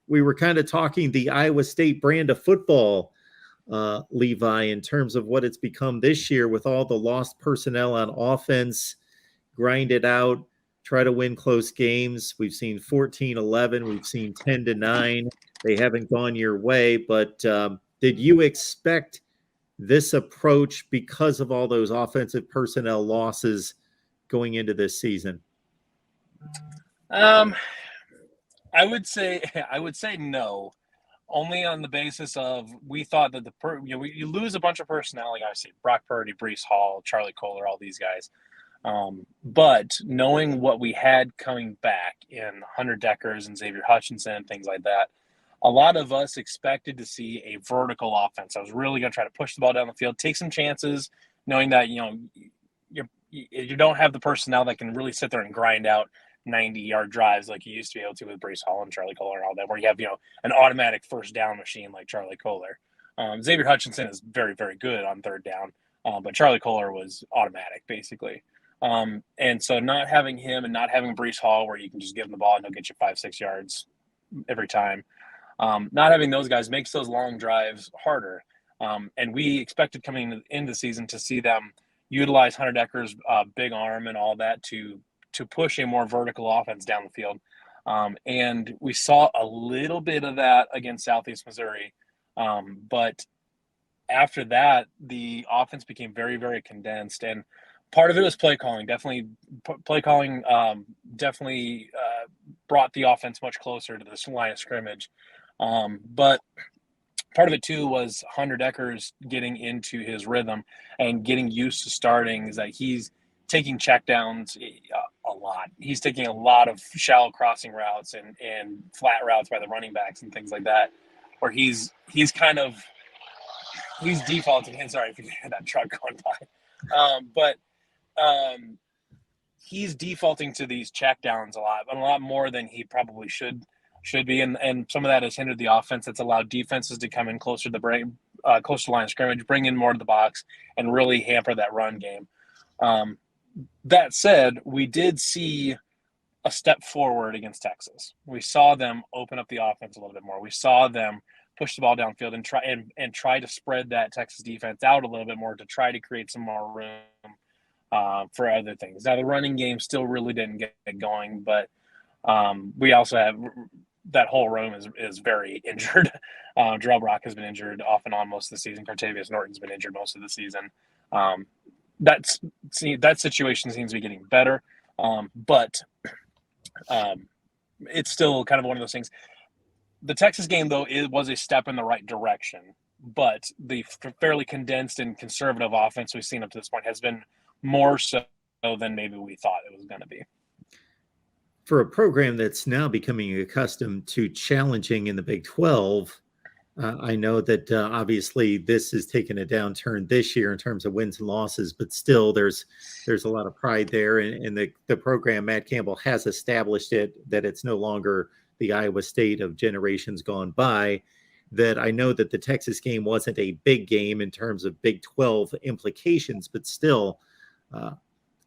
we were kind of talking the Iowa State brand of football, Levi, in terms of what it's become this year with all the lost personnel on offense, grind it out, try to win close games. We've seen 14-11. We've seen 10-9. They haven't gone your way, but did you expect this approach because of all those offensive personnel losses going into this season? I would say no, only on the basis of we thought that you lose a bunch of personnel, like I say, Brock Purdy, Breece Hall, Charlie Kohler, all these guys. But knowing what we had coming back in Hunter Deckers and Xavier Hutchinson, things like that, a lot of us expected to see a vertical offense. I was really going to try to push the ball down the field, take some chances, knowing that you don't have the personnel that can really sit there and grind out 90-yard drives like you used to be able to with Breece Hall and Charlie Kohler and all that, where you have an automatic first down machine like Charlie Kohler. Xavier Hutchinson is very, very good on third down, but Charlie Kohler was automatic basically. And so not having him and not having Breece Hall, where you can just give him the ball and he'll get you 5-6 yards every time. Not having those guys makes those long drives harder. And we expected coming into the season to see them utilize Hunter Decker's big arm and all that to push a more vertical offense down the field. And we saw a little bit of that against Southeast Missouri. But after that, the offense became very, very condensed. And part of it was play calling. Play calling definitely brought the offense much closer to this line of scrimmage. But part of it too was Hunter Deckers getting into his rhythm and getting used to starting. Is that he's taking checkdowns a lot. He's taking a lot of shallow crossing routes and flat routes by the running backs and things like that, where he's defaulting. And sorry if you hear that truck going by. He's defaulting to these checkdowns a lot more than he probably should be, and some of that has hindered the offense. That's allowed defenses to come in closer to the line of scrimmage, bring in more to the box, and really hamper that run game. That said, we did see a step forward against Texas. We saw them open up the offense a little bit more. We saw them push the ball downfield and try to spread that Texas defense out a little bit more to try to create some more room for other things. Now, the running game still really didn't get going, but we also have that whole room is very injured. Jarrell Brock has been injured off and on most of the season. Cartavius Norton's been injured most of the season. That situation seems to be getting better, but it's still kind of one of those things. The Texas game, though, was a step in the right direction, but the fairly condensed and conservative offense we've seen up to this point has been more so than maybe we thought it was going to be. For a program that's now becoming accustomed to challenging in the Big 12, I know that obviously this has taken a downturn this year in terms of wins and losses, but still there's a lot of pride there. And the program, Matt Campbell has established that it's no longer the Iowa State of generations gone by. That I know that the Texas game wasn't a big game in terms of Big 12 implications, but still,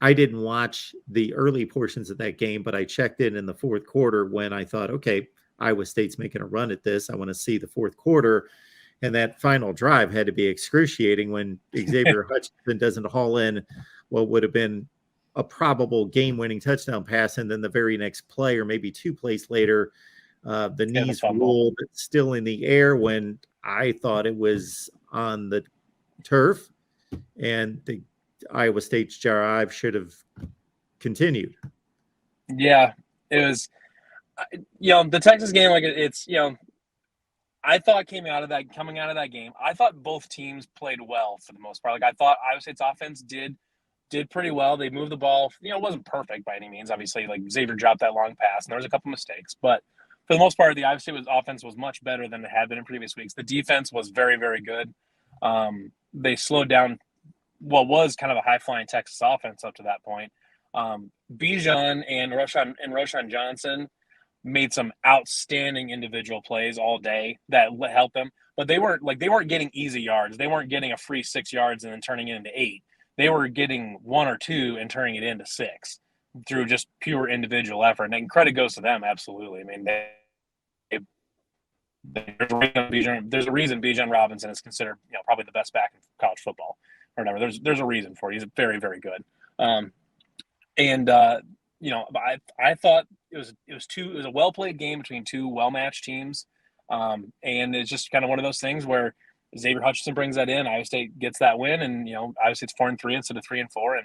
I didn't watch the early portions of that game, but I checked in the fourth quarter when I thought, okay, Iowa State's making a run at this. I want to see the fourth quarter. And that final drive had to be excruciating when Xavier Hutchinson doesn't haul in what would have been a probable game-winning touchdown pass. And then the very next play, or maybe two plays later, the knees rolled still in the air when I thought it was on the turf. And the Iowa State's drive should have continued. Yeah, it was, the Texas game, like it's, I thought coming out of that game, I thought both teams played well for the most part. Like I thought Iowa State's offense did pretty well. They moved the ball. It wasn't perfect by any means. Obviously, like Xavier dropped that long pass, and there was a couple mistakes. But for the most part, the Iowa State offense was much better than it had been in previous weeks. The defense was very, very good. They slowed down what was kind of a high-flying Texas offense up to that point. Bijan and Roshan Johnson made some outstanding individual plays all day that helped them, but they weren't getting easy yards. They weren't getting a free 6 yards and then turning it into 8. They were getting 1 or 2 and turning it into 6 through just pure individual effort. And credit goes to them, absolutely. I mean, they There's a reason Bijan Robinson is considered, probably the best back in college football or whatever. There's a reason for it. He's very, very good. And I thought it was a well played game between two well matched teams, and it's just kind of one of those things where Xavier Hutchinson brings that in. Iowa State gets that win, and obviously it's 4-3 instead of 3-4,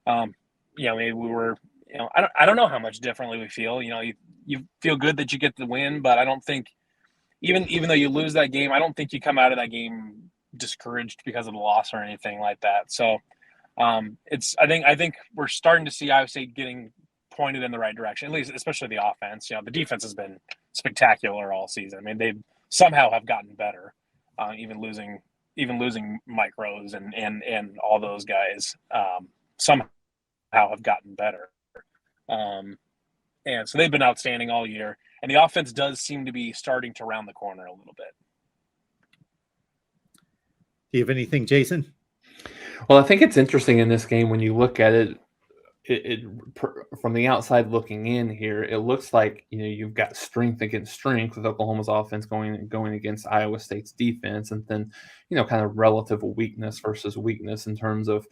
and maybe we were, I don't know how much differently we feel. You feel good that you get the win, but I don't think even though you lose that game, I don't think you come out of that game discouraged because of the loss or anything like that. So. I think we're starting to see Iowa State getting pointed in the right direction, at least, especially the offense. The defense has been spectacular all season. I mean, they somehow have gotten better, even losing Mike Rose and all those guys. Somehow have gotten better, and so they've been outstanding all year. And the offense does seem to be starting to round the corner a little bit. Do you have anything, Jason? Well, I think it's interesting in this game when you look at it, from the outside looking in here, it looks like you've got strength against strength with Oklahoma's offense going against Iowa State's defense, and then kind of relative weakness versus weakness in terms of,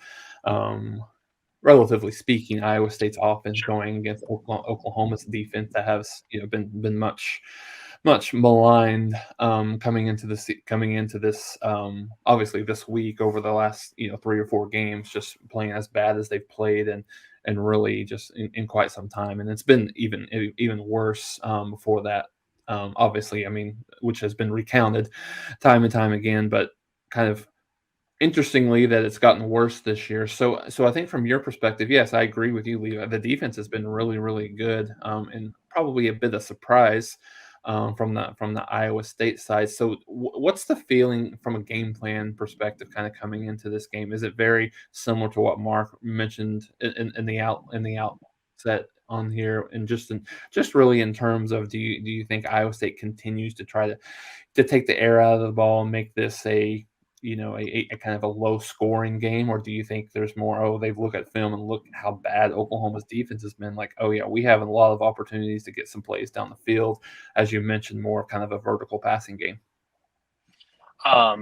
relatively speaking, Iowa State's offense going against Oklahoma's defense that has been much maligned coming into this obviously this week over the last 3 or 4 games, just playing as bad as they've played and really just in quite some time, and it's been even worse before that, obviously, I mean, which has been recounted time and time again, but kind of interestingly that it's gotten worse this year. So I think from your perspective, yes, I agree with you, Levi. The defense has been really, really good, and probably a bit of surprise from the Iowa State side. So what's the feeling from a game plan perspective kind of coming into this game? Is it very similar to what Mark mentioned in the outset on here, and just really in terms of do you think Iowa State continues to try to take the air out of the ball and make this a kind of a low scoring game, or do you think there's more, they've looked at film and look how bad Oklahoma's defense has been, like, oh yeah, we have a lot of opportunities to get some plays down the field, as you mentioned, more kind of a vertical passing game? Are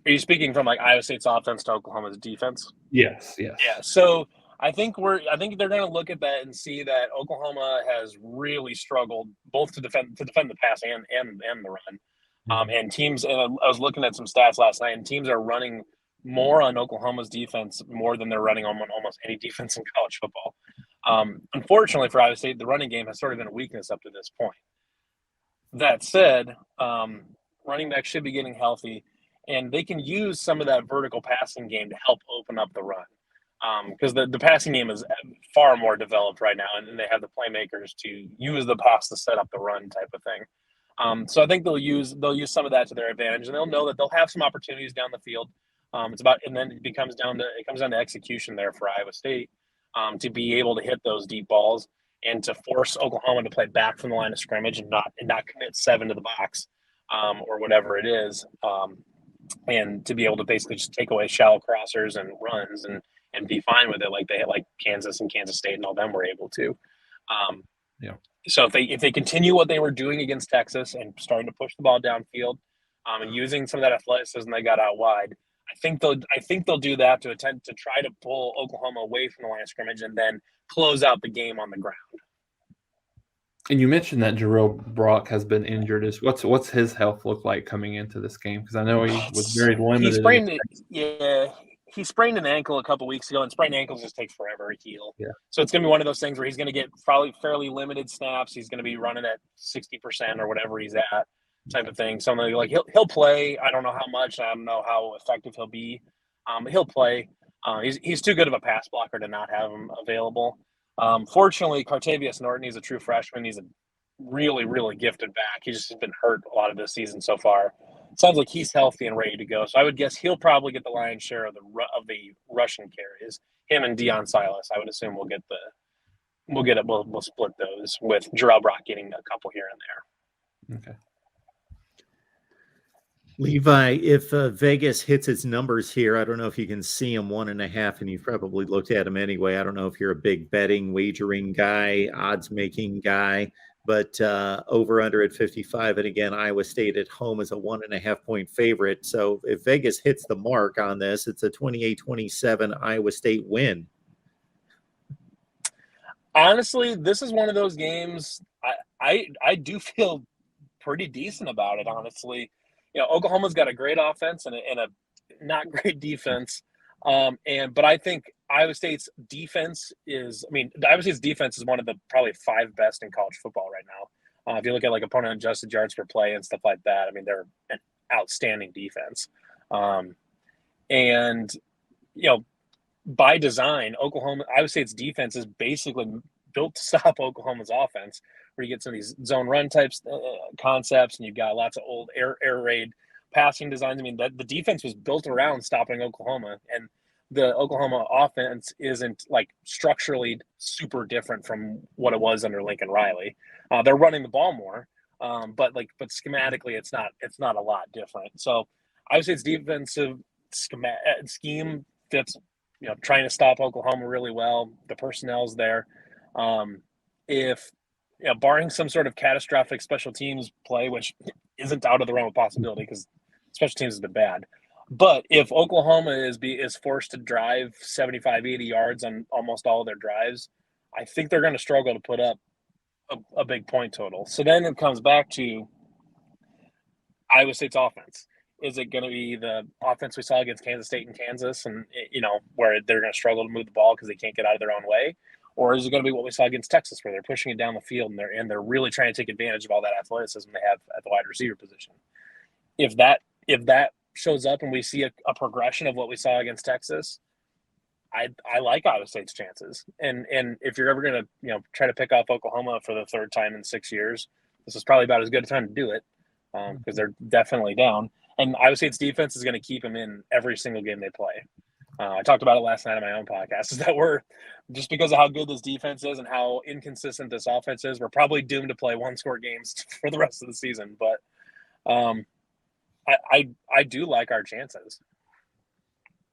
you speaking from like Iowa State's offense to Oklahoma's defense? Yes. Yeah. So I think they're going to look at that and see that Oklahoma has really struggled both to defend the pass and the run. And teams, and I was looking at some stats last night, and teams are running more on Oklahoma's defense more than they're running on almost any defense in college football. Unfortunately for Iowa State, the running game has sort of been a weakness up to this point. That said, running backs should be getting healthy, and they can use some of that vertical passing game to help open up the run. Because the passing game is far more developed right now, and they have the playmakers to use the pass to set up the run type of thing. So I think they'll use some of that to their advantage, and they'll know that they'll have some opportunities down the field. And then it comes down to execution there for Iowa State, to be able to hit those deep balls and to force Oklahoma to play back from the line of scrimmage and not commit 7 to the box, or whatever it is, and to be able to basically just take away shallow crossers and runs and be fine with it, like Kansas and Kansas State and all them were able to. So if they continue what they were doing against Texas and starting to push the ball downfield, and using some of that athleticism they got out wide, I think they'll do that to attempt to try to pull Oklahoma away from the line of scrimmage and then close out the game on the ground. And you mentioned that Jarrell Brock has been injured. What's his health look like coming into this game? Because I know he was very limited. He sprained an ankle a couple weeks ago, and sprained ankles just take forever to heal. Yeah. So it's going to be one of those things where he's going to get probably fairly limited snaps. He's going to be running at 60% or whatever he's at, type of thing. So I'm like, he'll play. I don't know how much. I don't know how effective he'll be. But he'll play. He's too good of a pass blocker to not have him available. Fortunately, Cartavius Norton, he's a true freshman. He's a really, really gifted back. He's just been hurt a lot of this season so far. Sounds like he's healthy and ready to go. So I would guess he'll probably get the lion's share of the rushing carries. Him and Deion Silas, I would assume, we'll split those, with Jarrell Brock getting a couple here and there. Okay. Levi, if Vegas hits its numbers here, I don't know if you can see them 1.5, and you've probably looked at them anyway. I don't know if you're a big betting, wagering guy, odds making guy, but over under at 55. And again, Iowa State at home is a 1.5-point favorite. So if Vegas hits the mark on this, it's a 28-27 Iowa State win. Honestly, this is one of those games I do feel pretty decent about it, honestly. Oklahoma's got a great offense and a not great defense. But I think Iowa State's defense is one of the probably 5 best in college football right now. If you look at like opponent adjusted yards per play and stuff like that, I mean, they're an outstanding defense. And by design, Iowa State's defense is basically built to stop Oklahoma's offense, where you get some of these zone run types concepts, and you've got lots of old air raid passing designs. I mean, the defense was built around stopping Oklahoma, and the Oklahoma offense isn't like structurally super different from what it was under Lincoln Riley. They're running the ball more, but schematically, it's not a lot different. So Iowa State's defensive scheme fits, trying to stop Oklahoma really well. The personnel's there. If barring some sort of catastrophic special teams play, which isn't out of the realm of possibility because special teams has been bad, but if Oklahoma is forced to drive 75, 80 yards on almost all of their drives, I think they're going to struggle to put up a big point total. So then it comes back to Iowa State's offense. Is it going to be the offense we saw against Kansas State and Kansas, and where they're going to struggle to move the ball because they can't get out of their own way, or is it going to be what we saw against Texas, where they're pushing it down the field and they're really trying to take advantage of all that athleticism they have at the wide receiver position? If that shows up and we see a progression of what we saw against Texas, I like Iowa State's chances. And if you're ever going to try to pick off Oklahoma for the 3rd time in 6 years, this is probably about as good a time to do it because they're definitely down. And Iowa State's defense is going to keep them in every single game they play. I talked about it last night on my own podcast, is that we're, just because of how good this defense is and how inconsistent this offense is, we're probably doomed to play 1-score games for the rest of the season. But I do like our chances.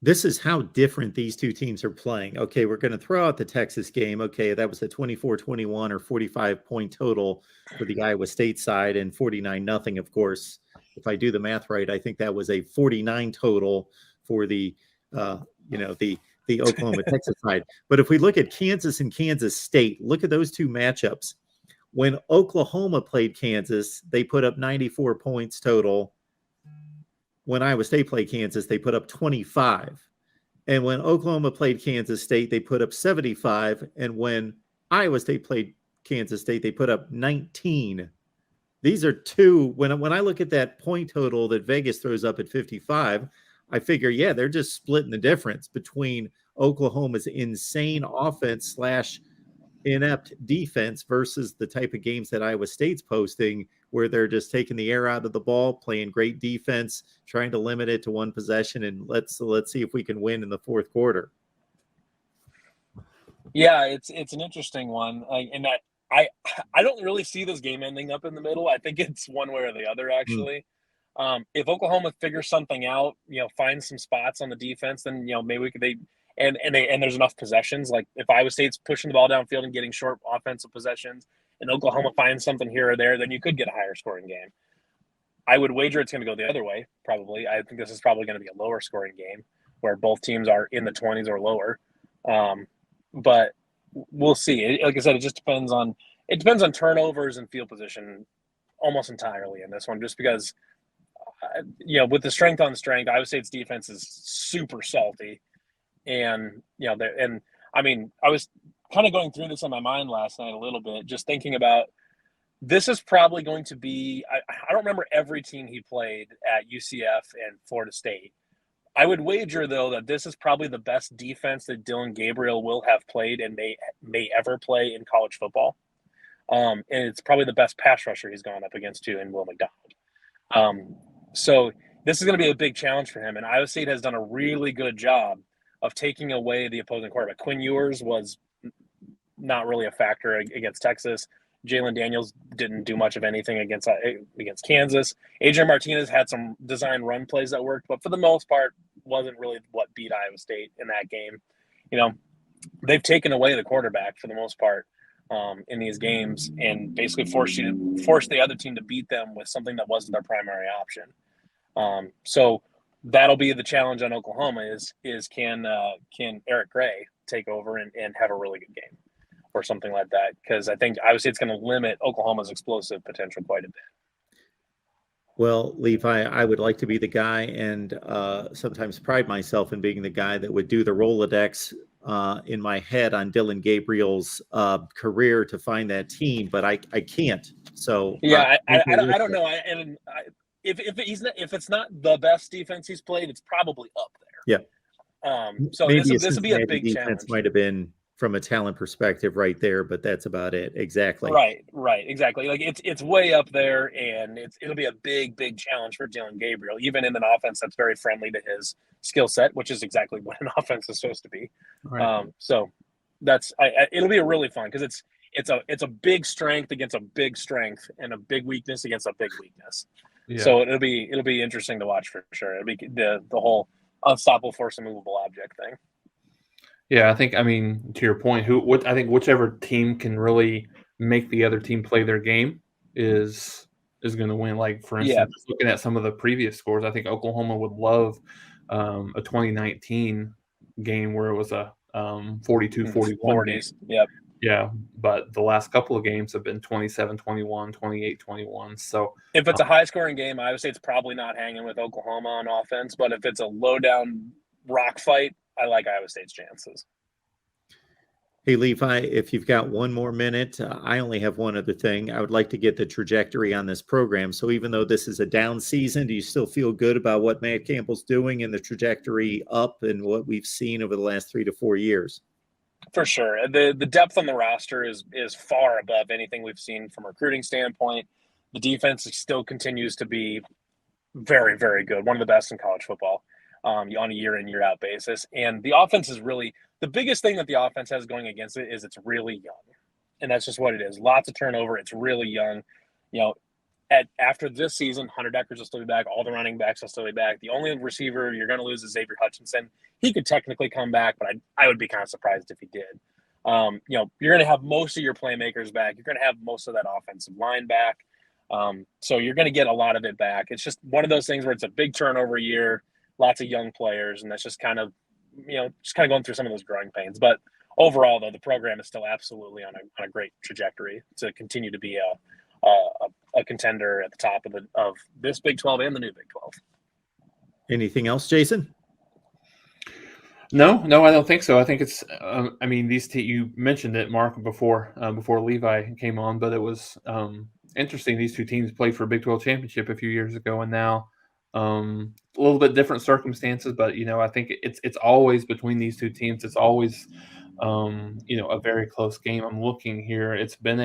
This is how different these two teams are playing. Okay, we're going to throw out the Texas game. Okay, that was a 24-21 or 45-point total for the Iowa State side, and 49-0, of course. If I do the math right, I think that was a 49 total for the Oklahoma Texas side. But if we look at Kansas and Kansas State, look at those two matchups. When Oklahoma played Kansas, they put up 94 points total. When Iowa State played Kansas, they put up 25. And when Oklahoma played Kansas State, they put up 75. And when Iowa State played Kansas State, they put up 19. These are two, when I look at that point total that Vegas throws up at 55, I figure, yeah, they're just splitting the difference between Oklahoma's insane offense / inept defense versus the type of games that Iowa State's posting, where they're just taking the air out of the ball, playing great defense, trying to limit it to one possession, and let's see if we can win in the 4th quarter. Yeah, it's an interesting one, and that I don't really see this game ending up in the middle. I think it's one way or the other, actually. If Oklahoma figures something out, finds some spots on the defense, then maybe and there's enough possessions. Like if Iowa State's pushing the ball downfield and getting short offensive possessions, and Oklahoma finds something here or there, then you could get a higher scoring game. I would wager it's going to go the other way, probably. I think this is probably going to be a lower scoring game where both teams are in the 20s or lower. But we'll see. Like I said, it just depends on turnovers and field position almost entirely in this one, just because with the strength on strength, Iowa State's defense is super salty. And, I was kind of going through this in my mind last night a little bit, just thinking about this is probably going to be, I don't remember every team he played at UCF and Florida State. I would wager, though, that this is probably the best defense that Dylan Gabriel will have played and may ever play in college football. And it's probably the best pass rusher he's gone up against, too, in Will McDonald. So this is going to be a big challenge for him. And Iowa State has done a really good job of taking away the opposing quarterback. Quinn Ewers was not really a factor against Texas. Jalen Daniels didn't do much of anything against Kansas. Adrian Martinez had some design run plays that worked, but for the most part, wasn't really what beat Iowa State in that game. They've taken away the quarterback for the most part. in these games and basically force the other team to beat them with something that wasn't their primary option. So that'll be the challenge on Oklahoma is can Eric Gray take over and have a really good game or something like that? Because I think obviously it's going to limit Oklahoma's explosive potential quite a bit. Well, Levi, I would like to be the guy and sometimes pride myself in being the guy that would do the Rolodex in my head on Dylan Gabriel's career to find that team, but I can't. So yeah, I don't know. If it's not the best defense he's played, it's probably up there. Yeah. So maybe this would be a big defense challenge. might have been from a talent perspective right there, but that's about it. Exactly. Right, exactly. Like it's way up there, and it'll be a big challenge for Dylan Gabriel, even in an offense that's very friendly to his skill set, which is exactly what an offense is supposed to be. Right. So that's it'll be a really fun because it's a big strength against a big strength and a big weakness against a big weakness. Yeah. So it'll be interesting to watch for sure. It'll be the whole unstoppable force, immovable object thing. Yeah, I think, I mean, to your point, I think whichever team can really make the other team play their game is going to win. Like, for instance, just looking at some of the previous scores, I think Oklahoma would love a 2019 game where it was a 42-41 40s. Yep. Yeah, but the last couple of games have been 27-21, 28-21. So if it's a high-scoring game, I would say it's probably not hanging with Oklahoma on offense. But if it's a low-down rock fight, I like Iowa State's chances. Hey, Levi, if you've got one more minute, I only have one other thing. I would like to get the trajectory on this program. So even though this is a down season, do you still feel good about what Matt Campbell's doing and the trajectory up and what we've seen over the last 3 to 4 years? For sure. The depth on the roster is far above anything we've seen from a recruiting standpoint. The defense still continues to be very, very good. One of the best in college football on a year in, year out basis. And the offense is really – the biggest thing that the offense has going against it is it's really young. And that's just what it is. Lots of turnover. It's really young. You know, after this season, Hunter Deckers will still be back. All the running backs will still be back. The only receiver you're going to lose is Xavier Hutchinson. He could technically come back, but I would be kind of surprised if he did. You know, you're going to have most of your playmakers back. You're going to have most of that offensive line back. So you're going to get a lot of it back. It's just one of those things where it's a big turnover year, lots of young players, and that's just kind of, you know, going through some of those growing pains. But overall, though, the program is still absolutely on a great trajectory to continue to be a contender at the top of this Big 12 and the new Big 12. Anything else, Jason? No, I don't think so. I think it's. I mean, you mentioned it, Mark, before Levi came on, but it was interesting. These two teams played for a Big 12 championship a few years ago, and now a little bit different circumstances. But you know, I think it's always between these two teams. It's always you know, a very close game. I'm looking here. It's been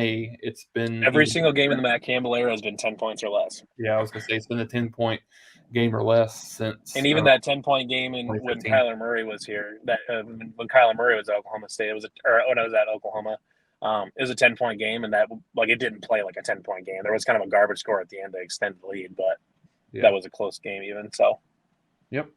every single game in the Matt Campbell era has been 10 points or less. Yeah, I was gonna say it's been a 10-point game or less since. And even that 10-point game when Kyler Murray was here, when Kyler Murray was at Oklahoma State, when I was at Oklahoma, it was a 10-point game, and that it didn't play like a 10-point game. There was kind of a garbage score at the end to extend the lead, but that was a close game even. So. Yep.